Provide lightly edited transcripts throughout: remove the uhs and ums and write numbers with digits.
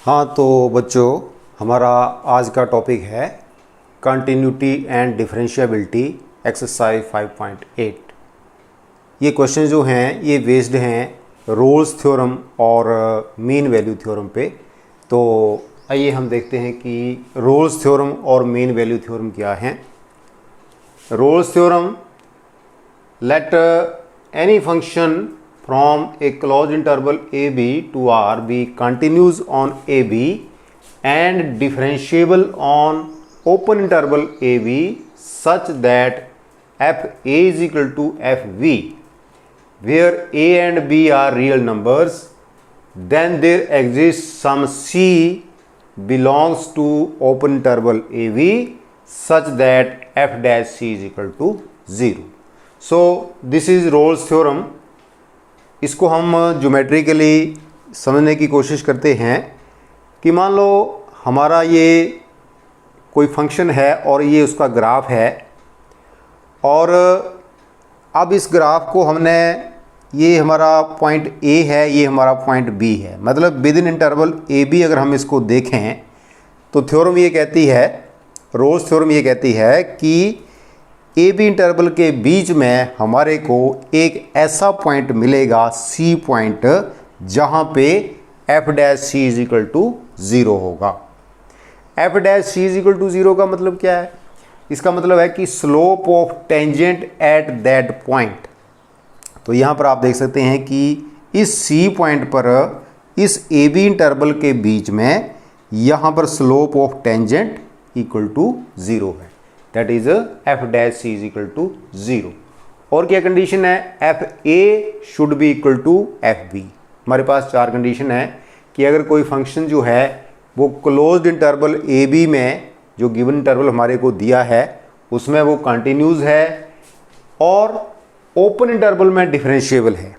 हाँ तो बच्चों, हमारा आज का टॉपिक है कंटिन्यूटी एंड डिफरेंशिएबिलिटी एक्सरसाइज 5.8। ये क्वेश्चन जो हैं ये बेस्ड हैं रोल्स थ्योरम और मीन वैल्यू थ्योरम पे। तो आइए हम देखते हैं कि रोल्स थ्योरम और मीन वैल्यू थ्योरम क्या हैं। Rolle's theorem, let any function from a closed interval ab to r be continuous on ab and differentiable on open interval ab such that f a is equal to fv, where a and b are real numbers, then there exists some c belongs to open interval ab such that f dash c is equal to 0. So this is Rolle's theorem. इसको हम geometrically समझने की कोशिश करते हैं कि मान लो हमारा ये कोई फंक्शन है और ये उसका ग्राफ है, और अब इस ग्राफ को हमने, ये हमारा पॉइंट ए है, ये हमारा पॉइंट बी है, मतलब within interval A B अगर हम इसको देखें तो थ्योरम ये कहती है, रोल्स थ्योरम ये कहती है कि ए बी इंटरवल के बीच में हमारे को एक ऐसा पॉइंट मिलेगा सी पॉइंट जहाँ पे F dash C is equal to 0 होगा। F dash C is equal to 0 का मतलब क्या है? इसका मतलब है कि slope of tangent at that point. तो यहाँ पर आप देख सकते हैं कि इस सी पॉइंट पर इस ए बी इंटरवल के बीच में यहाँ पर slope of tangent equal to 0 है, that is F dash C is equal to 0। और क्या कंडीशन है? F A should be equal to F B. हमारे पास चार कंडीशन है कि अगर कोई फंक्शन जो है वो क्लोज्ड इंटरवल ए बी में, जो गिवन इंटरवल हमारे को दिया है उसमें वो कंटिन्यूस है और ओपन इंटरवल में डिफरेंशिएबल है।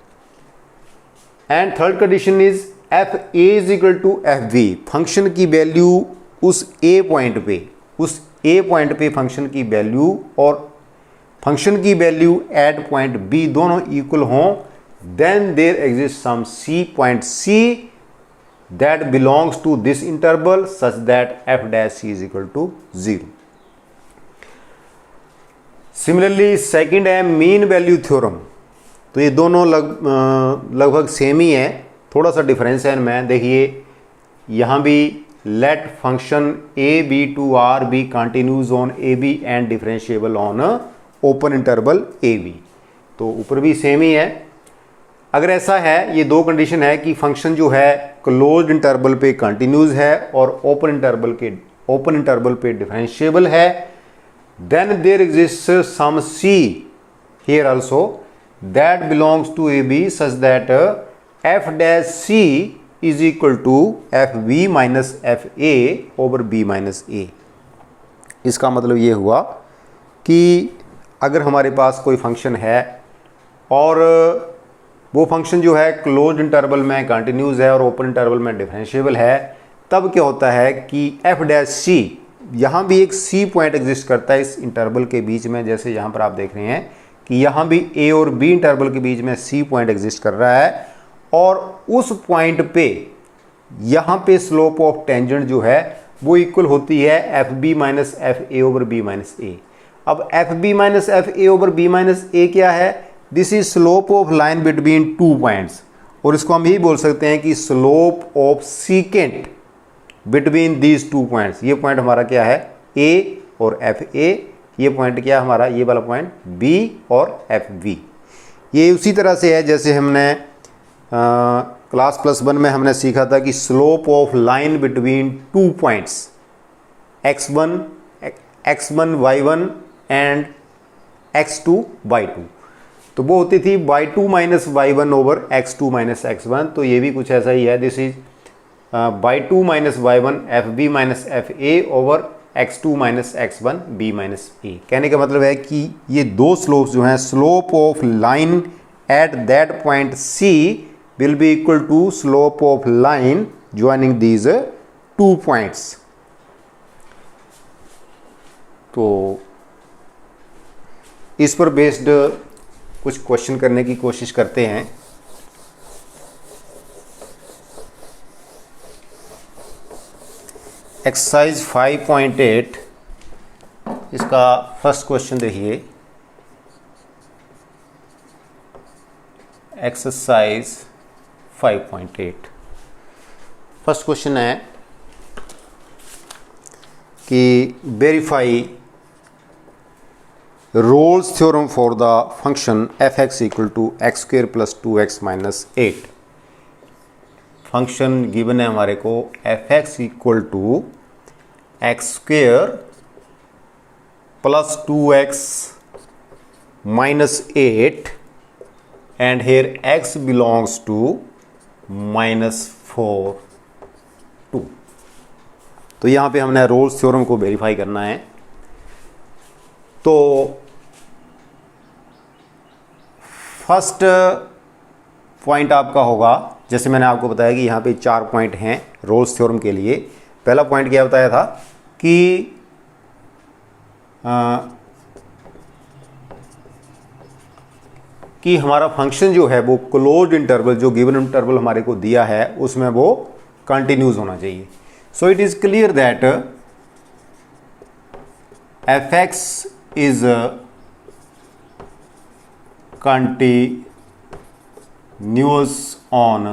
And third condition is F A is equal to F B. Function की वैल्यू उस ए पॉइंट पे, उस ए पॉइंट पे फंक्शन की वैल्यू और फंक्शन की वैल्यू एट पॉइंट बी दोनों इक्वल हों, then there exist some C point C that belongs to this interval such that F dash C is equal to 0। Similarly second है mean value theorem. तो ये दोनों लगभग same ही है, थोड़ा सा डिफरेंस है इनमें। देखिए यहाँ भी let function a b to r be continuous on a b and differentiable on open interval a b। तो ऊपर भी सेम ही है। अगर ऐसा है, ये दो कंडीशन है कि फंक्शन जो है क्लोज्ड इंटरवल पे कंटिन्यूस है और ओपन इंटरवल पे डिफरेंशिएबल है, then there exist some c here also that belongs to a b such that f dash c is equal to F b minus f a over b minus a. इसका मतलब ये हुआ कि अगर हमारे पास कोई फंक्शन है और वो फंक्शन जो है क्लोज्ड इंटरवल में कंटिन्यूस है और ओपन इंटरवल में डिफरेंशिएबल है, तब क्या होता है कि एफ डैश सी, यहाँ भी एक सी पॉइंट एग्जिस्ट करता है इस इंटरवल के बीच में। जैसे यहाँ पर आप देख रहे हैं कि यहाँ भी ए और बी इंटरवल के बीच में सी पॉइंट एग्जिस्ट कर रहा है, और उस पॉइंट पे यहाँ पे स्लोप ऑफ टेंजेंट जो है वो इक्वल होती है f b minus f a over b minus a. अब F b minus f a over b minus a क्या है? This is slope of line between two points, और इसको हम यही बोल सकते हैं कि slope of secant between these two points. ये पॉइंट हमारा क्या है? ए और एफ ए। ये पॉइंट क्या हमारा? ये वाला पॉइंट बी और एफ बी। ये उसी तरह से है जैसे हमने क्लास +1 में हमने सीखा था कि slope of line between two points x1 y1 and x2 y2, तो वो होती थी y2 minus y1 over x2 minus x1। तो ये भी कुछ ऐसा ही है, this is y2 minus y1 f b minus f a over x2 minus x1 b minus a. कहने का मतलब है कि ये दो स्लोप्स जो हैं, slope of line at that point c will be equal to slope of line joining these two points। तो इस पर बेस्ड कुछ क्वेश्चन करने की कोशिश करते हैं। एक्सरसाइज 5.8 इसका फर्स्ट क्वेश्चन देखिए। एक्सरसाइज 5.8 फर्स्ट क्वेश्चन है कि verify Rolle's theorem for the function F x equal to x square plus 2x minus 8। Function given है हमारे को F x equal to x square plus 2x minus 8 and here x belongs to -4 2। तो यहाँ पे हमने Rolle's theorem को verify करना है। तो फर्स्ट पॉइंट आपका होगा, जैसे मैंने आपको बताया कि यहाँ पे 4 पॉइंट हैं रोल्स थ्योरम के लिए। पहला पॉइंट क्या बताया था कि हमारा फंक्शन जो है वो क्लोज्ड इंटरवल, जो गिवन इंटरवल हमारे को दिया है उसमें वो कंटिन्यूस होना चाहिए। So it is clear that F x is continuous on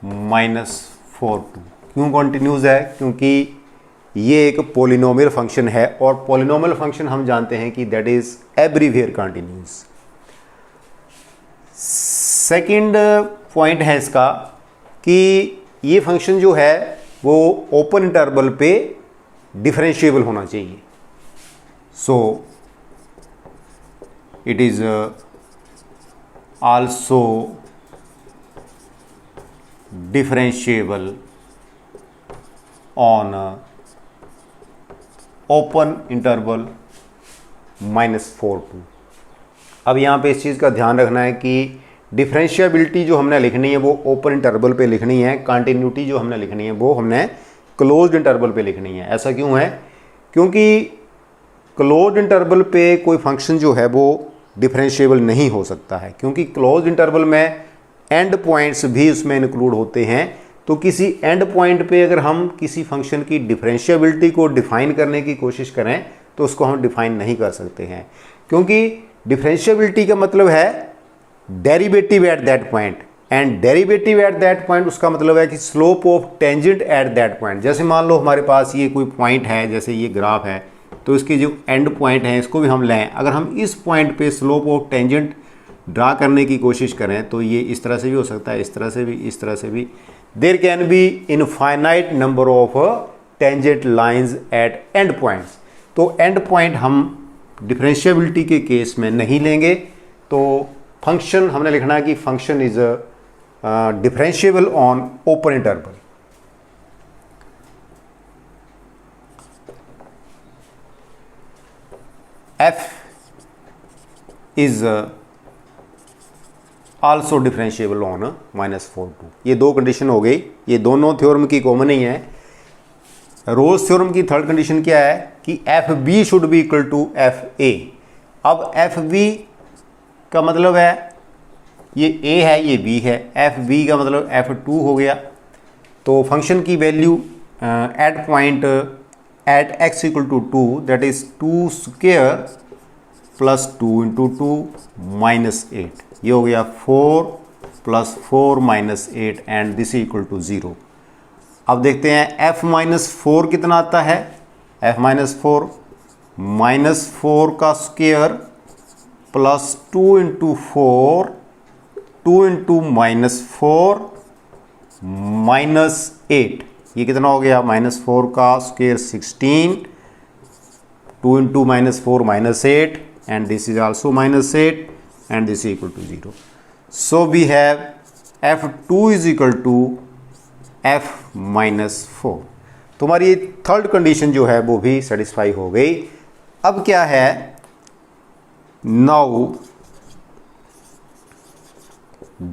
-4 2। क्यों कंटिन्यूस है? क्योंकि ये एक पोलिनोमियल फंक्शन है और पोलिनोमियल फंक्शन हम जानते हैं कि that is everywhere continuous. Second point है इसका कि ये फंक्शन जो है वो ओपन इंटरवल पे डिफरेंशिएबल होना चाहिए। So it is also differentiable on open interval -4 2। अब यहाँ पे इस चीज़ का ध्यान रखना है कि डिफरेंशिएबिलिटी जो हमने लिखनी है वो ओपन इंटरवल पे लिखनी है, कंटिन्यूटी जो हमने लिखनी है वो हमने क्लोज्ड इंटरवल पे लिखनी है। ऐसा क्यों है? क्योंकि क्लोज्ड इंटरवल पे कोई फंक्शन जो है वो डिफरेंशिएबल नहीं हो सकता है, क्योंकि क्लोज्ड इंटरवल में एंड पॉइंट्स भी उसमें इंक्लूड होते हैं। तो किसी एंड पॉइंट पे अगर हम किसी फंक्शन की डिफरेंशिएबिलिटी को डिफाइन करने की कोशिश करें तो उसको हम डिफाइन नहीं कर सकते हैं, क्योंकि डिफरेंशिएबिलिटी का मतलब है derivative eight that point, and derivative eight that point उसका मतलब है कि slope of tangent at that point. जैसे मान लो हमारे पास ये कोई पॉइंट है, जैसे ये ग्राफ है, तो इसके जो एंड पॉइंट हैं इसको भी हम लें। अगर हम इस पॉइंट पे स्लोप ऑफ टेंजेंट ड्रा करने की कोशिश करें तो ये इस तरह से भी हो सकता है, इस तरह से भी, इस तरह से भी। There can be infinite number of tangent lines at end points. तो एंड पॉइंट हम डिफरेंशिएबिलिटी के केस में नहीं लेंगे। तो फंक्शन हमने लिखना है कि function is differentiable on open interval. F is also differentiable on -4 2। ये दो कंडीशन हो गई, ये दोनों थ्योरम की कॉमन ही है। रोल्स थ्योरम की थर्ड कंडीशन क्या है कि F B should be equal to F A. अब एफ बी का मतलब है ये ए है, ये बी है, एफ बी का मतलब F2 हो गया। तो फंक्शन की value at point at X equal to 2 that is 2 square plus 2 into 2 minus 8। ये हो गया 4 plus 4 minus 8 and this equal to 0। अब देखते हैं f माइनस 4 कितना आता है। f माइनस 4 -4 का square plus 2 into 4 2 into -4 minus 8। ये कितना हो गया? -4 का square 16, 2 into -4 -8 and this is also -8 and this is equal to 0. So we have f2 is equal to f minus 4। तुम्हारी थर्ड कंडीशन जो है वो भी सेटिस्फाई हो गई। अब क्या है? Now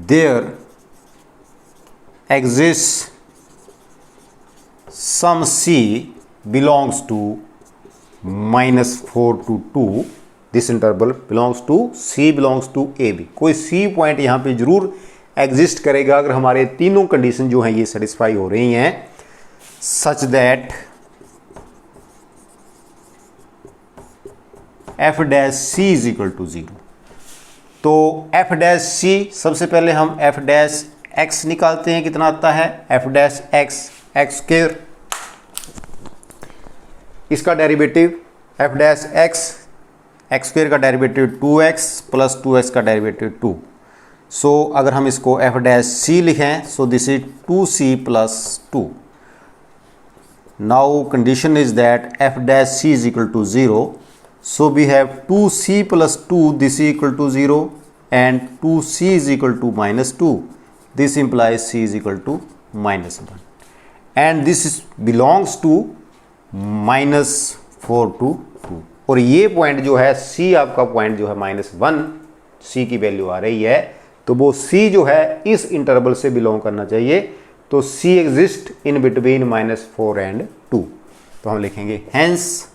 there exists some c belongs to -4 to 2। This interval belongs to c belongs to A B. कोई c पॉइंट यहाँ पे जरूर एग्जिस्ट करेगा अगर हमारे तीनों कंडीशन जो हैं ये सेटिस्फाई हो रही हैं। such that f dash c is equal to 0। तो f डैश c, सबसे पहले हम f डैश x निकालते हैं, कितना आता है f डैश x स्क्वायर, इसका derivative f dash x square का डेरिवेटिव 2x प्लस 2x का डेरिवेटिव 2। सो अगर हम इसको f डैश c लिखें, so this is 2c plus 2। Now condition is that f dash c is equal to 0, so we have 2c plus 2, this is equal to 0 and 2c is equal to minus 2, this implies c is equal to minus 1 and this belongs to -4 to 2। और ये point जो है c, आपका point जो है -1 c की value आ रही है, तो वो c जो है इस इंटरवल से बिलोंग करना चाहिए। तो c exist in between -4 and 2। तो हम लिखेंगे hence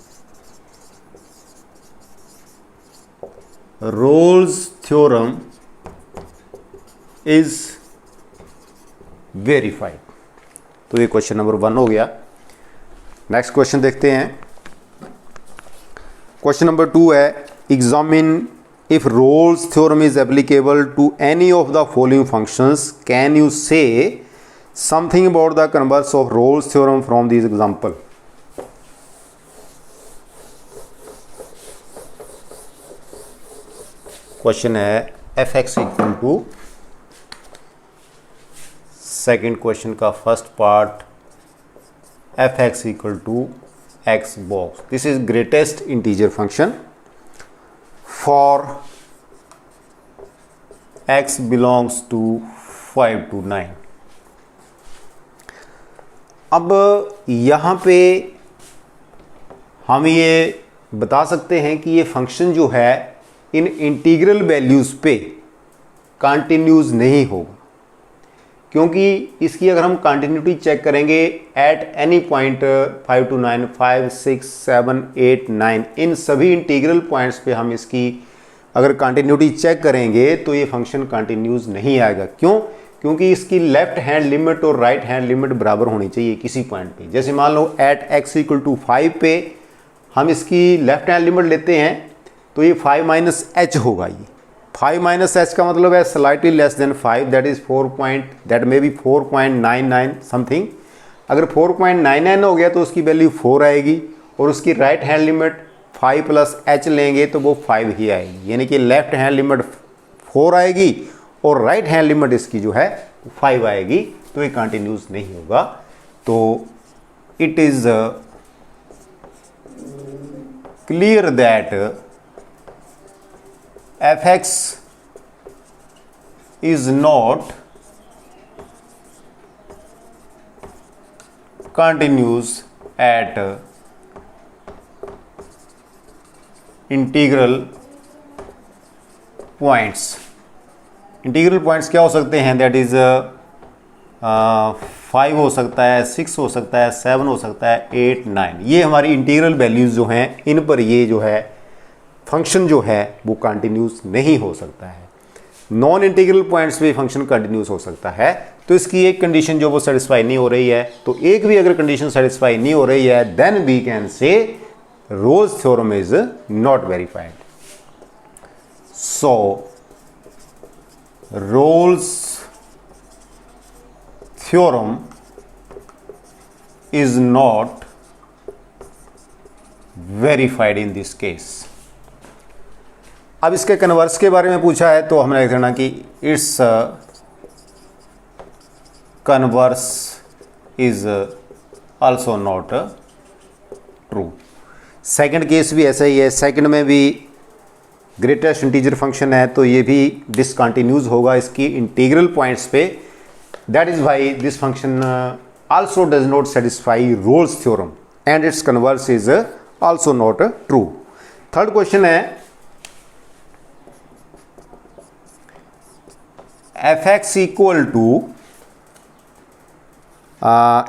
roles theorem is verified. तो ये क्वेश्चन नंबर 1 हो गया। नेक्स्ट क्वेश्चन देखते हैं। क्वेश्चन नंबर 2 है, examine if Rolle's theorem is applicable to any of the following functions, can you say something about the converse of Rolle's theorem from this example. Question है f x equal to, second question का first part f x equal to x box, this is greatest integer function for x belongs to 5 to 9। अब यहाँ पे हम ये बता सकते हैं कि ये फंक्शन जो है इन इंटीग्रल वैल्यूज़ पे कंटिन्यूज नहीं होगा, क्योंकि इसकी अगर हम कंटिन्यूटी चेक करेंगे एट एनी पॉइंट 5 to 9, 5, 6, 7, 8, 9, इन सभी इंटीग्रल पॉइंट्स पे हम इसकी अगर कंटिन्यूटी चेक करेंगे तो ये फंक्शन कंटिन्यूज नहीं आएगा। क्यों? क्योंकि इसकी लेफ्ट हैंड लिमिट और राइट हैंड लिमिट बराबर होनी चाहिए किसी पॉइंट पे। जैसे मान लो एट x इक्वल टू 5 पे हम इसकी लेफ्ट हैंड लिमिट लेते हैं तो ये 5 - h होगा। ये 5 - h का मतलब है slightly less than 5, that is 4 may be 4.99 something. अगर 4.99 हो गया तो उसकी वैल्यू 4 आएगी और उसकी राइट हैंड लिमिट 5 + h लेंगे तो वो 5 ही आएगी, यानी कि लेफ्ट हैंड लिमिट 4 आएगी और राइट हैंड लिमिट इसकी जो है 5 आएगी, तो ये कंटिन्यूस नहीं होगा। तो it is clear that fx is not continuous at integral points। Integral points क्या हो सकते हैं? दैट इज 5 हो सकता है, 6 हो सकता है, 7 हो सकता है, 8, 9। ये हमारी इंटीग्रल वैल्यूज जो हैं इन पर ये जो है फंक्शन जो है वो कंटिन्यूस नहीं हो सकता है। नॉन इंटीग्रल पॉइंट्स पे फंक्शन कंटिन्यूस हो सकता है। तो इसकी एक कंडीशन जो वो सेटिस्फाई नहीं हो रही है, तो एक भी अगर कंडीशन सेटिस्फाई नहीं हो रही है then we can say Rolle's theorem is not verified. So Rolle's theorem is not verified in this case. अब इसके कन्वर्स के बारे में पूछा है तो हमने देखना कि it's converse is also not true. Second case भी ऐसा ही है। सेकंड में भी ग्रेटेस्ट इंटीजर फंक्शन है तो ये भी डिसकंटिन्यूज होगा इसकी इंटीग्रल पॉइंट्स पे। That is why this function also does not satisfy Rolle's theorem and its converse is also not true. Third question है fx equal to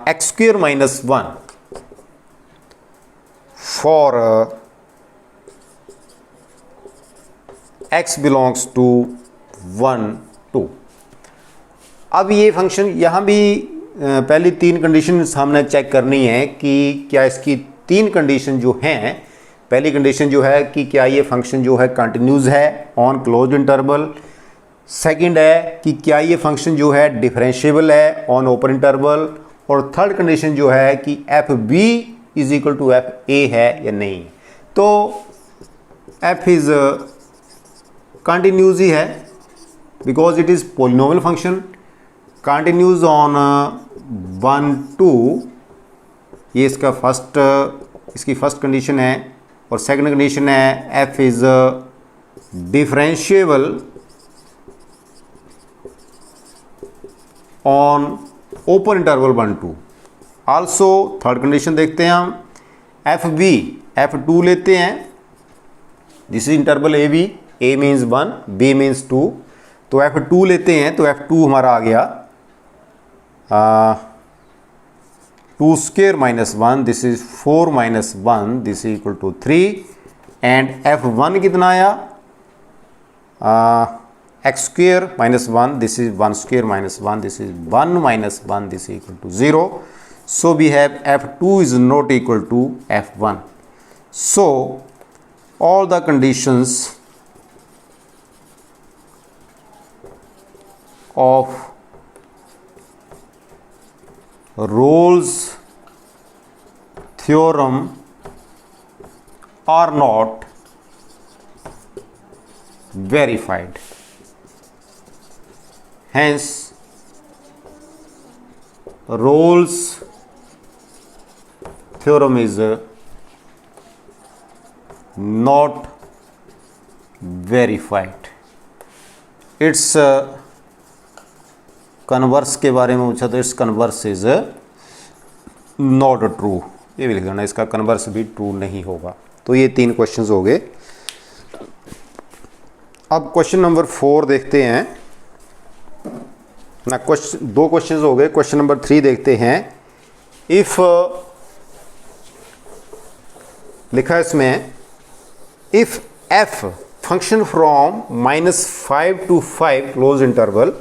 x² - 1 for x belongs to 1, 2। अब ये function यहाँ भी पहली तीन condition हमने check करनी है कि क्या इसकी तीन कंडीशन जो हैं, पहली कंडीशन जो है कि क्या ये फंक्शन जो है कंटिन्यूस है ऑन क्लोज्ड इंटरवल, सेकंड है कि क्या ये फंक्शन जो है डिफरेंशिएबल है ऑन ओपन इंटरवल, और थर्ड कंडीशन जो है कि F b is equal to F a है या नहीं। तो एफ इज कंटिन्यूस ही है because it is polynomial function, continuous on 1 2, ये इसका इसकी फर्स्ट कंडीशन है, और सेकंड कंडीशन है f is differentiable on open interval 1 2। Also third condition देखते हैं हम, एफ बी F2 लेते हैं, this is interval A b, a means 1 b means 2, तो F2 लेते हैं तो F2 हमारा आ गया 2 square minus 1, this is 4 minus 1, this is equal to 3, and F1 कितना आया x square minus 1, this is 1 square minus 1, this is 1 minus 1, this is equal to 0, so we have F2 is not equal to F1. So all the conditions of Rolle's theorem are not verified. Hence Rolle's theorem is not verified. Its converse के बारे में पूछा तो its converse is not true, ये भी लिख देना, इसका converse भी true नहीं होगा। तो ये तीन क्वेश्चंस हो गए। अब क्वेश्चन नंबर 4 देखते हैं ना, दो क्वेश्चंस हो गए। क्वेश्चन नंबर 3 देखते हैं। इफ लिखा है इसमें, if F function from -5 to 5 close interval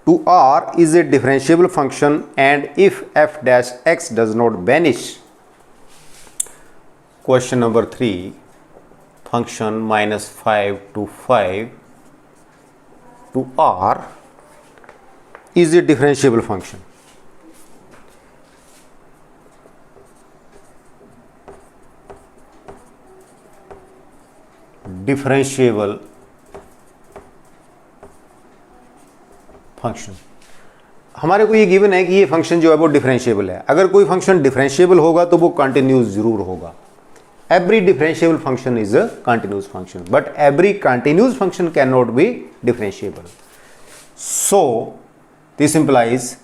to R is a differentiable function and if f dash x does not vanish. Question number 3, function -5 to 5 to R is a differentiable function. Differentiable function, हमारे को ये given है कि ये function जो है वो differentiable है। अगर कोई फंक्शन डिफरेंशिएबल होगा तो वो कंटिन्यूस जरूर होगा। Every differentiable function is a continuous function, but every continuous function can not be differentiable. So this implies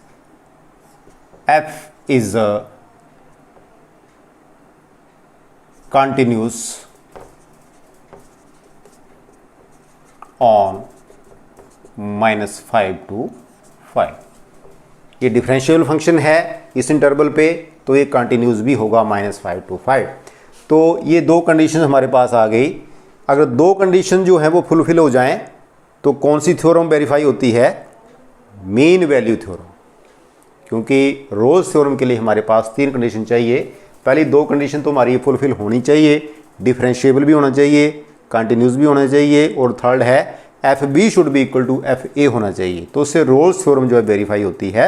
F is a continuous on -5 to 5। ये डिफरेंशियल फंक्शन है इस इंटरवल पे, तो ये कंटिन्यूस भी होगा -5 to 5। तो ये दो कंडीशन हमारे पास आ गई। अगर दो कंडीशन जो है वो फुलफिल हो जाएं तो कौन सी थ्योरम वेरीफाई होती है? Mean value theorem. क्योंकि रोल्स थ्योरम के लिए हमारे पास 3 कंडीशन चाहिए। पहली 2 कंडीशन तो हमारी फुलफिल होनी चाहिए, डिफरेंशिएबल भी होना चाहिए, कंटिन्यूस भी होना चाहिए, और थर्ड है f B should be equal to F a होना चाहिए। तो उससे रोल्स थ्योरम जो है वेरीफाई होती है।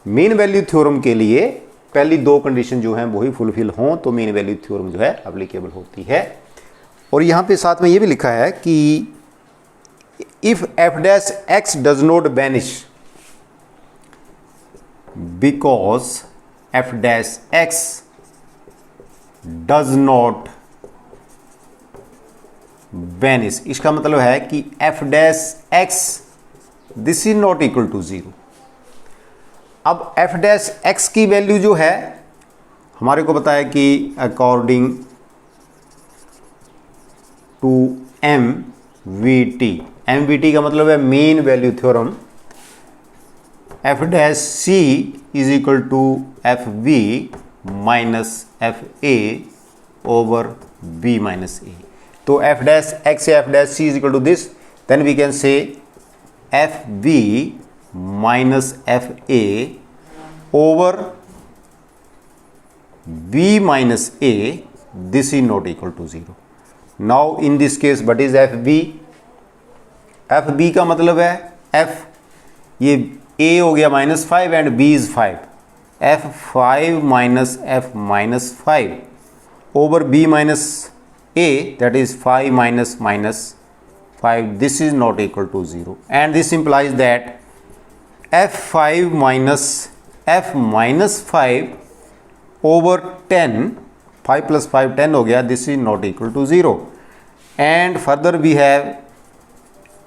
मीन वैल्यू थ्योरम के लिए पहली 2 कंडीशन जो हैं वही फुलफिल हों तो मीन वैल्यू थ्योरम जो है एप्लीकेबल होती है। और यहाँ पे साथ में ये भी लिखा है कि if f dash x does not vanish because f dash x does not vanish, इसका मतलब है कि f dash x this is not equal to 0। अब एफ डैश एक्स की वैल्यू जो है हमारे को पता है कि according to M V T का मतलब है mean value theorem, f dash C is equal to F b minus f a over b minus ए। तो तो एफ डैश एक्स या f dash C is equal to this, then we can say f b minus f a over b minus a, this is not equal to 0. Now in this case what is fb? fb का मतलब है f, ये a हो गया -5 and b is 5, f5 minus f minus 5 over b minus a, that is 5 minus 5, this is not equal to 0, and this implies that f5 minus f minus 5 over 10, 5 plus 5 10 हो गया, this is not equal to 0, and further we have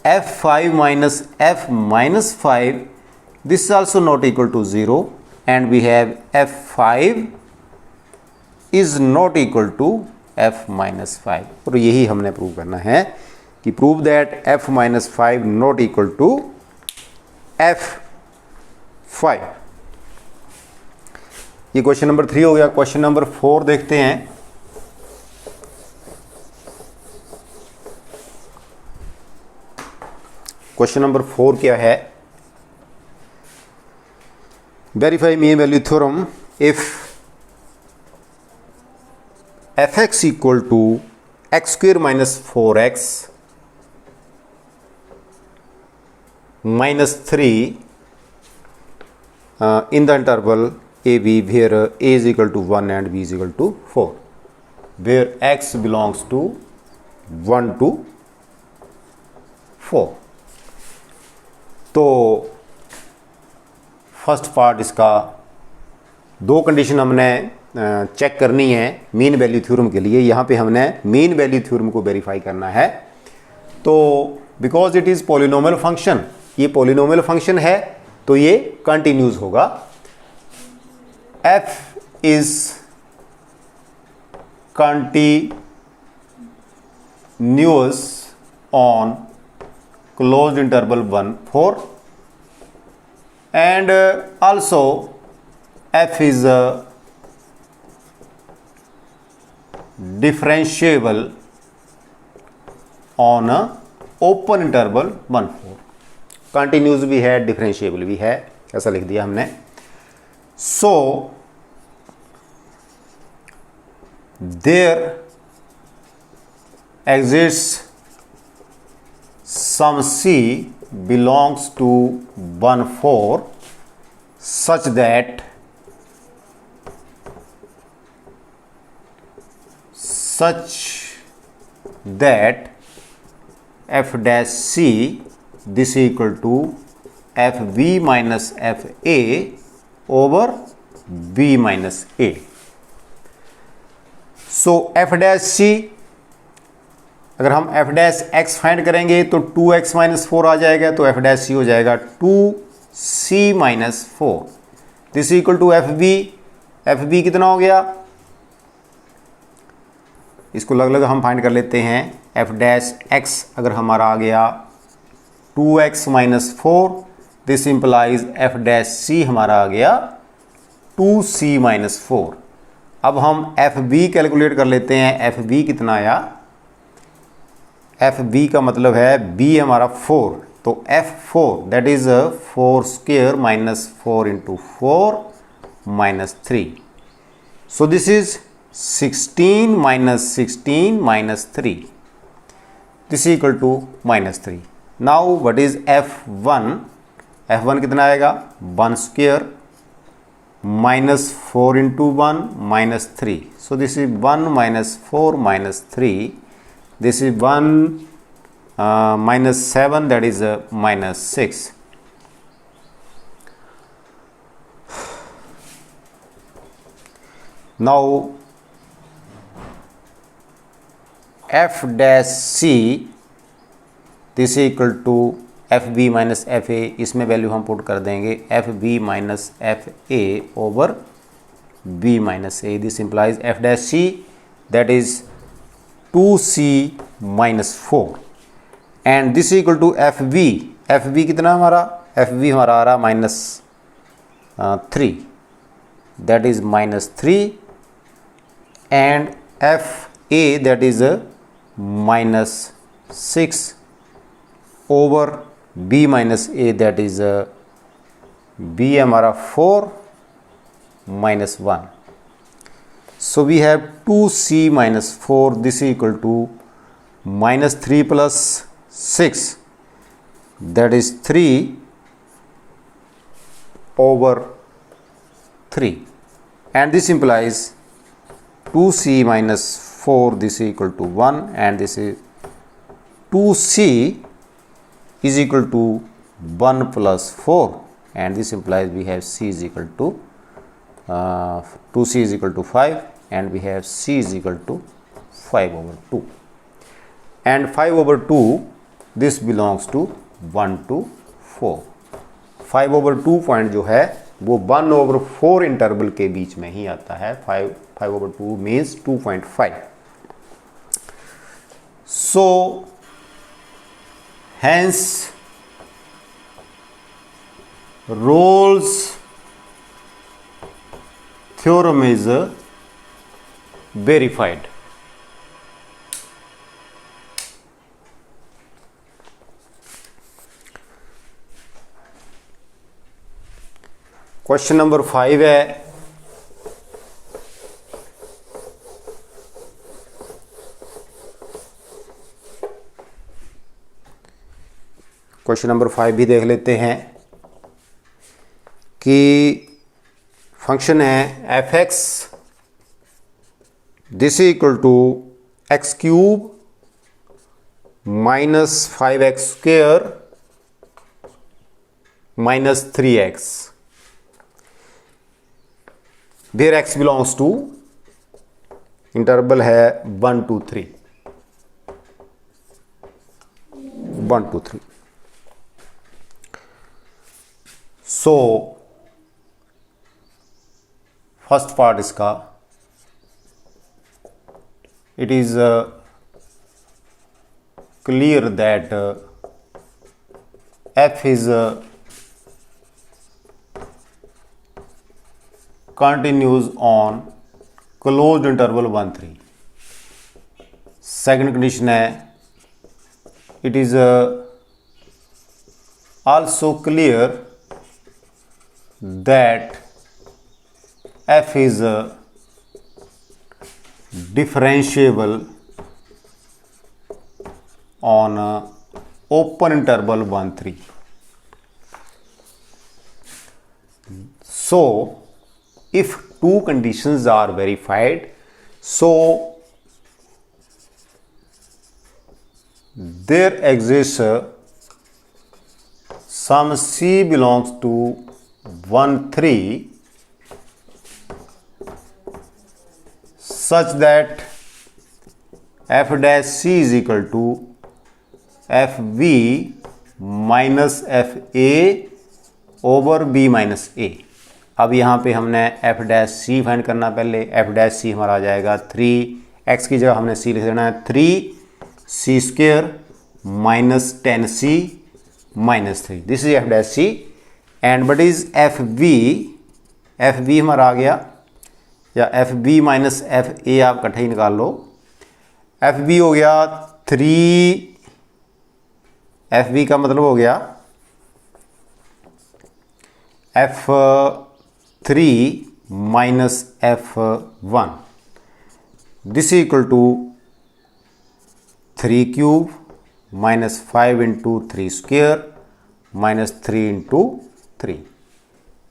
f5 minus f minus 5, this is also not equal to 0, and we have f5 is not equal to f minus 5, और यही हमने prove करना है कि prove that f minus 5 not equal to f5। ये question number 3 हो गया। Question number 4 देखते हैं। क्वेश्चन नंबर 4 क्या है? Verify mean value theorem if f x equal to x square minus 4x minus 3 in the interval AB where A is equal to 1 and B is equal to 4, where X belongs to 1 to 4। तो first part इसका दो condition हमने check करनी है mean value theorem के लिए। यहाँ पे हमने मीन वैल्यू थ्योरम को वेरीफाई करना है। तो because it is polynomial function, ये पॉलिनोमियल फंक्शन है तो ये कंटिन्यूस होगा। f is continuous on closed interval 1 4, and also f is differentiable on open interval 1 4। Continuous भी है, डिफरेंशिएबल भी है, ऐसा लिख दिया हमने। So there exists some c belongs to 1 4 such that f dash c this is equal to fb minus fa over b minus a। So f dash c, अगर हम f dash x फाइंड करेंगे तो 2x minus 4 आ जाएगा, तो f dash c हो जाएगा 2c minus 4, this is equal to fb। fb कितना हो गया, इसको अलग अलग हम फाइंड कर लेते हैं। f dash x अगर हमारा आ गया 2x minus 4, this implies f dash c हमारा आ गया 2c माइनस 4। अब हम fb कैलकुलेट कर लेते हैं। fb कितना आया, fb का मतलब है b हमारा 4, तो f4 that is 4 square minus 4 into 4 minus 3, so this is 16 minus 3, this equal to minus 3। Now what is f1? f1 कितना आएगा, 1 square minus 4 into 1 minus 3, so this is 1 minus 4 minus 3, this is 1 minus 7 that is minus 6। Now f dash c this is equal to F b minus f ए, इसमें value हम put कर देंगे f b minus f a over b minus a, this implies f dash c that is 2c minus 4, and this is equal to F b. F b कितना हमारा, f b हमारा आ रहा minus 3, that is minus 3, and f a that is minus 6 over b minus a, that is b हमारा 4 minus 1. So we have 2c minus 4, this is equal to minus 3 plus 6, that is 3 over 3, and this implies 2c minus 4, this is equal to 1, and this is 2c is equal to 1 plus 4, and this implies we have c is equal to 2c is equal to 5, and we have c is equal to 5 over 2, and 5 over 2 this belongs to 1 to 4. 5 over 2 point जो है वो 1 over 4 interval के बीच में ही आता है. 5 over 2 means 2.5. So hence Rolle's theorem is verified. Question number 5 है, question number 5 भी देख लेते हैं कि फंक्शन है f x, this is equal to x cube minus 5x square minus 3x, where x belongs to interval है 1 to 3, 1 to 3. So first part इसका, it is clear that f is continues on closed interval 1 3. Second condition है, it is also clear that f is differentiable on open interval 1 3. So if two conditions are verified, so there exists some c belongs to 1 3 such that f dash c is equal to fb minus fa over b minus a. अब यहाँ पे हमने f dash सी find करना. पहले f dash सी हमारा आ जाएगा 3x की जगह हमने c लिख देना है 3c square minus 10c minus 3. This is f dash c and but is f b हमारा आ गया, या f b minus f a आप इकट्ठा ही निकाल लो. एफ बी हो गया 3, एफ बी का मतलब हो गया f3 minus f1. This is equal to 3 cube minus 5 into 3 square minus 3 into 3.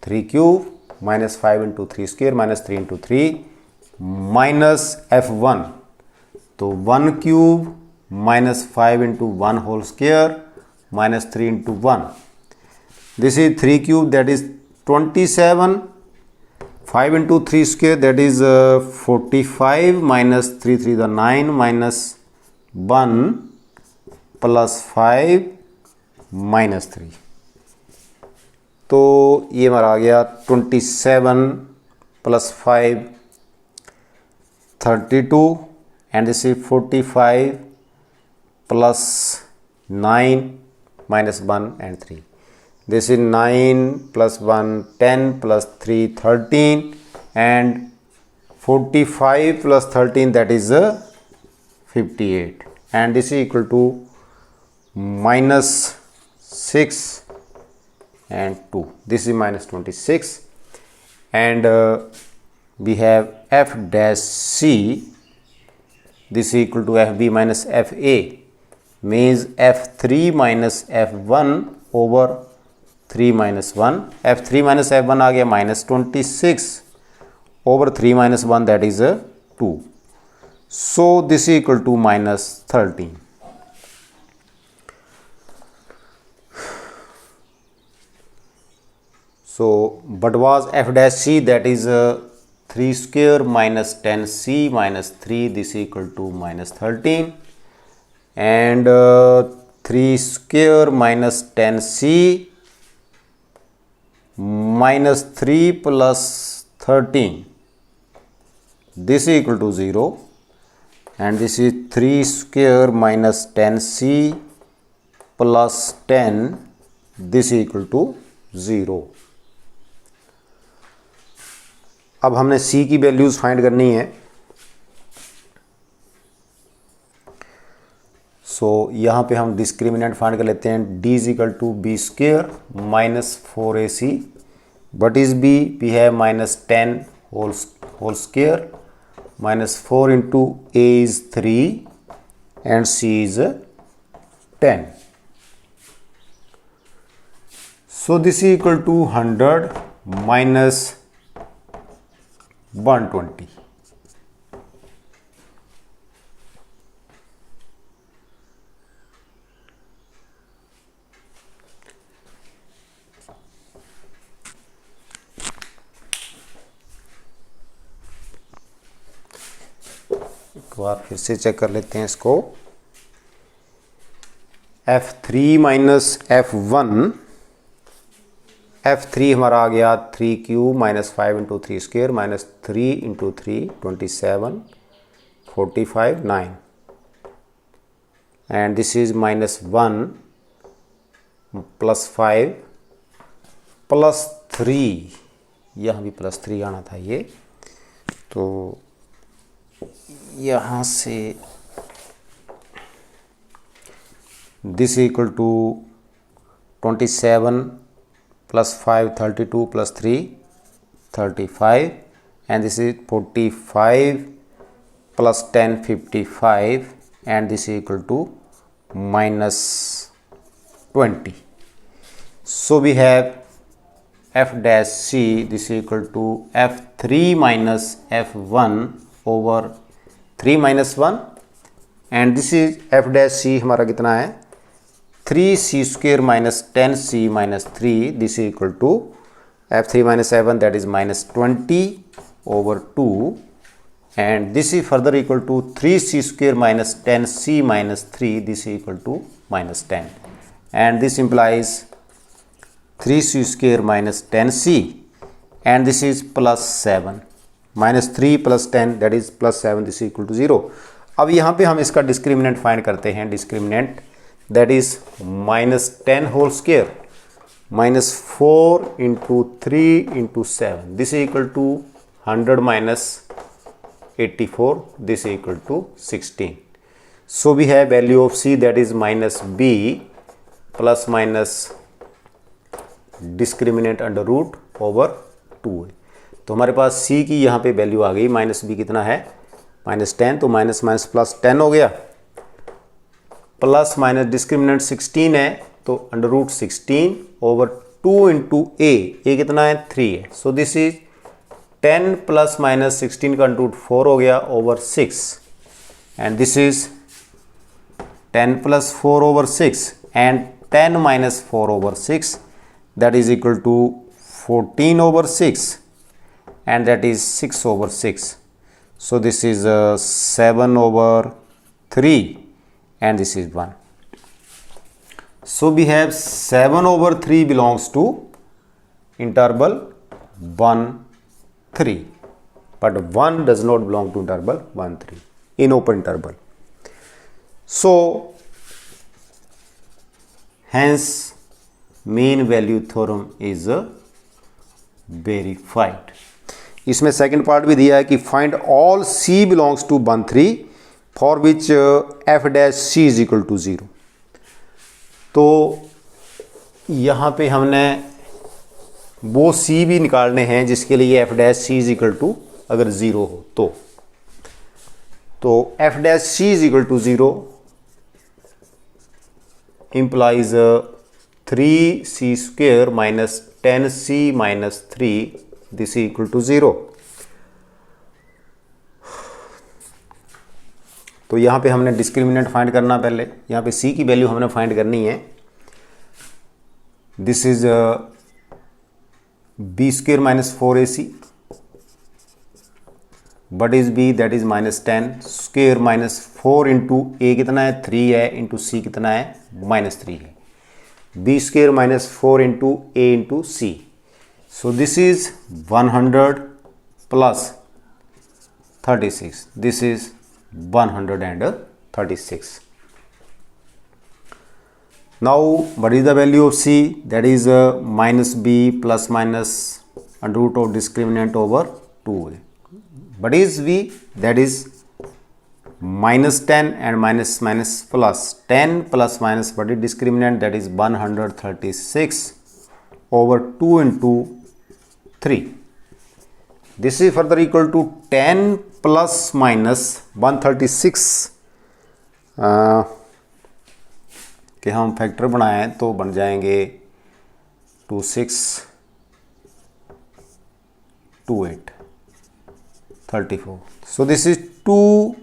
3 cube minus 5 into 3 square minus 3 into 3 minus f1, तो 1 cube minus 5 into 1 whole square minus 3 into 1. This is 3 cube, that is 27, 5 into 3 square, that is 45 minus 3 3 the 9 minus 1 plus 5 minus 3. तो ये हमारा आ गया 27 plus 5 32, and this is 45 plus 9 minus 1 and 3. This is 9 plus 1 10 plus 3 13, and 45 plus 13, that is 58. and this is equal to -6 and 2. This is -26, and we have f dash c. This is equal to fb minus fa, means f3 minus f1 over 3 minus 1. f3 minus f1 आ गया -26 over 3 minus 1, that is 2. So this is equal to -13. So what was f dash c? That is 3 square minus 10c minus 3. This is equal to -13, and 3 square minus 10c minus 3 plus 13. This is equal to 0, and this is 3 square minus 10c plus 10. This is equal to 0. अब हमने c की values find करनी है. सो यहाँ पे हम discriminant find कर लेते हैं. d is equal to b square minus 4ac. What is b? We have -10 whole square minus 4 into a is 3 and c is 10. So this is equal to 100 minus 120. एक बार फिर से चेक कर लेते हैं इसको. f3 minus f1. f3 हमारा आ गया 3 cube minus 5 into 3 square minus 3 into 3 27 45 9, and this is -1 plus 5 plus 3. यहाँ भी +3 आना था ये, तो यहाँ से this equal to 27 plus 5 32 plus 3 35, and this is 45 plus 10 55, and this equal to -20. So we have f dash c. This equal to f3 minus f1 over 3 minus 1, and this is f dash c हमारा कितना है 3c square minus 10c minus 3. this is equal to f3 minus f1, that is -20 over 2, and this is further equal to 3c square minus 10c minus 3. this is equal to -10, and this implies 3c square minus 10c, and this is +7. -3 plus 10, that is +7. this is equal to 0. अब यहाँ पे हम इसका discriminant find करते हैं. Discriminant that is -10 whole square -4 into 3 into 7. This is equal to 100 minus 84. This is equal to 16. So we have value of c, that is -b plus minus discriminant under root over 2. तो हमारे पास c की यहाँ पे value आ गई. -b कितना है -10, तो minus minus plus 10 हो गया, प्लस माइनस डिस्क्रिमिनेंट 16 है, तो under root 16 over 2 into a कितना है 3 है. So this is 10 plus minus 16 का अंडर रूट 4 हो गया over 6, and this is 10 plus 4 over 6, and 10 minus 4 over 6, that is equal to 14 over 6, and that is 6 over 6. So this is 7 over 3, and this is 1. So we have 7 over 3 belongs to interval 1 3, but 1 does not belong to interval 1 3 in open interval. So hence mean value theorem is verified. इसमें second part भी दिया है कि find all c belongs to 1 3 for which f dash C is equal to 0। तो यहाँ पे हमने वो सी भी निकालने हैं जिसके लिए f dash C is equal to अगर 0 हो तो f dash C is equal to 0 implies 3c square minus 10c minus 3 this is equal to 0। तो यहाँ पे हमने डिस्क्रिमिनेंट फाइंड करना, पहले यहाँ पे c की वैल्यू हमने फाइंड करनी है। This is b square minus 4ac, but is b that is minus 10 square minus 4 into a कितना है 3 है, इंटू c कितना है माइनस 3 है, b square minus 4 into a into c। So this is 100 plus 36, this is 136। Now what is the value of c, that is minus b plus minus under root of discriminant over 2a। What is v? That is minus 10 and minus plus 10 plus minus what is discriminant, that is 136 over 2 into 3. This is further equal to 10 plus minus 136 के हम factor बनाएं तो बन जाएंगे 2628 34। So this is 2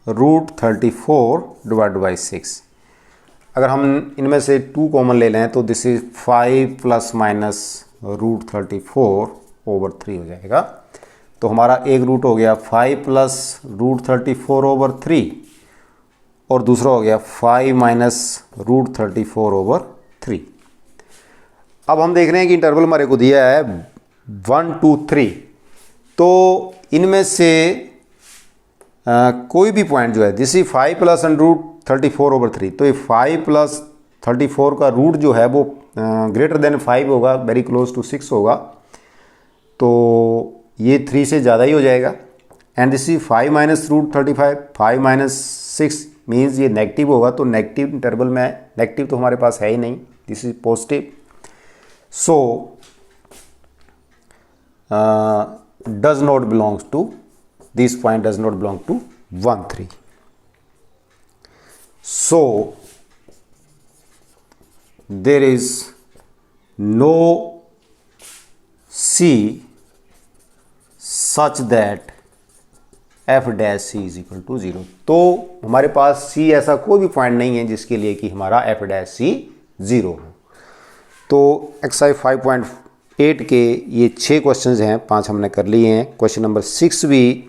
root 34 divide by 6। अगर हम इनमें से 2 कॉमन ले लें तो this is 5 plus minus root 34 over 3 हो जाएगा। तो हमारा एक रूट हो गया 5 प्लस रूट 34 ओवर 3 और दूसरा हो गया 5 माइनस रूट 34 ओवर 3। अब हम देख रहे हैं कि इंटरवल हमारे को दिया है 1 2 3, तो इनमें से कोई भी पॉइंट जो है, this is 5 plus root 34 over 3, तो ये 5 प्लस 34 का रूट जो है वो ग्रेटर देन 5 होगा, वेरी क्लोज टू 6 होगा, तो ये 3 से ज़्यादा ही हो जाएगा। And this is 5 minus root 35, 5 minus 6 means ये नेगेटिव होगा, तो नेगेटिव इंटरवल में नेगेटिव तो हमारे पास है ही नहीं, this is positive. So does not belongs to, this point does not belong to 1 3। so there is no c such that f dash c is equal to 0। तो हमारे पास c ऐसा कोई भी पॉइंट नहीं है जिसके लिए कि हमारा f dash c 0 हो। तो एक्सरसाइज 5.8 के ये 6 क्वेश्चंस हैं, 5 हमने कर लिए हैं। क्वेश्चन नंबर 6 भी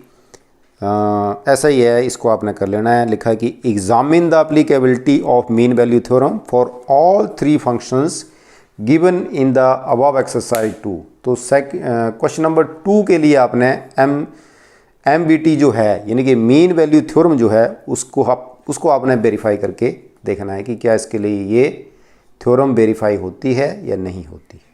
ऐसा ही है, इसको आपने कर लेना है। लिखा है कि examine the applicability of mean value theorem for all 3 functions given in the above exercise 2। तो क्वेश्चन नंबर 2 के लिए आपने MVT जो है यानी कि मीन वैल्यू थ्योरम जो है उसको आपने वेरीफाई करके देखना है कि क्या इसके लिए ये थ्योरम वेरीफाई होती है या नहीं होती है।